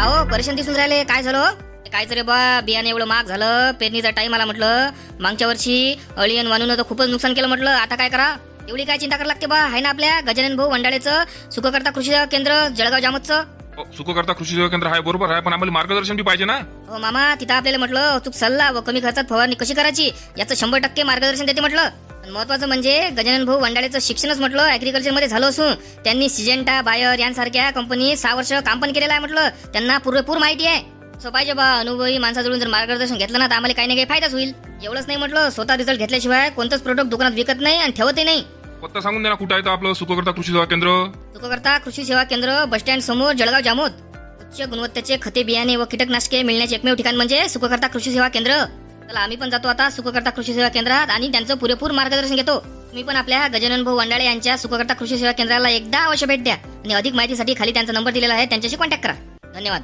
अहो परेशान दिसून राहिले, काय झालं? काय रे बा, बियाणे एवढं महाग झालं, पेरणीचा टाइम आला म्हटलं. मागच्या वर्षी अळीयन वानून तर खूपच नुकसान केलं म्हटलं. आता काय करा? एवढी काय चिंता करायला लागते बा? आहे ना आपल्या गजानन भाऊ वंडाळेचं सुखकर्ता कृषी सेवा केंद्र जळगाव जामोदचं. सुखकर्ता कृषी सेवा केंद्र आहे, बरोबर आहे, पण आम्हाला मार्गदर्शन बी पाहिजे ना. हो मामा, तिथं आपल्याला म्हटलं अचूक सल्ला व कमी खर्चात फवारणी कशी करायची याचं 100% मार्गदर्शन देते म्हटलं. महत्वाचं म्हणजे गजानन भाऊ वंडाळेचं शिक्षणच म्हटलं ऍग्रिकल्चर मध्ये झालं असून त्यांनी सिजेंटा, बायर यांसारख्या कंपनी 6 वर्ष काम पण केलेलं आहे म्हटलं. त्यांना पुरेपूर माहिती आहे. असं पाहिजे बा, अनुभवी माणसाजवळून जर मार्गदर्शन घेतलं ना तर आम्हाला काही ना काही फायदाच होईल. एवढंच नाही म्हटलं, स्वतः रिझल्ट घेतल्याशिवाय कोणतंच प्रोडक्ट दुकानात विकत नाही आणि ठेवतही नाही. पत्ता सांगून द्या ना, कुठं आहे आपलं सुखकर्ता कृषी सेवा केंद्र? सुखकर्ता कृषी सेवा केंद्र बस स्टँड समोर, जळगाव जामोद. उच्च गुणवत्तेचे खते, बियाणे व कीटकनाशके मिळण्याचे एकमेव ठिकाण म्हणजे सुखकर्ता कृषी सेवा केंद्र. चला आम्ही पण जातो आता सुखकर्ता कृषी सेवा केंद्रात आणि त्यांचं पुरेपूर मार्गदर्शन घेतो. तुम्ही पण आपल्या गजानन भाऊ वंडाळे यांच्या सुखकर्ता कृषी सेवा केंद्राला एकदा अवश्य भेट द्या आणि अधिक माहितीसाठी खाली त्यांचा नंबर दिलेला आहे, त्यांच्याशी कॉन्टॅक्ट करा. धन्यवाद.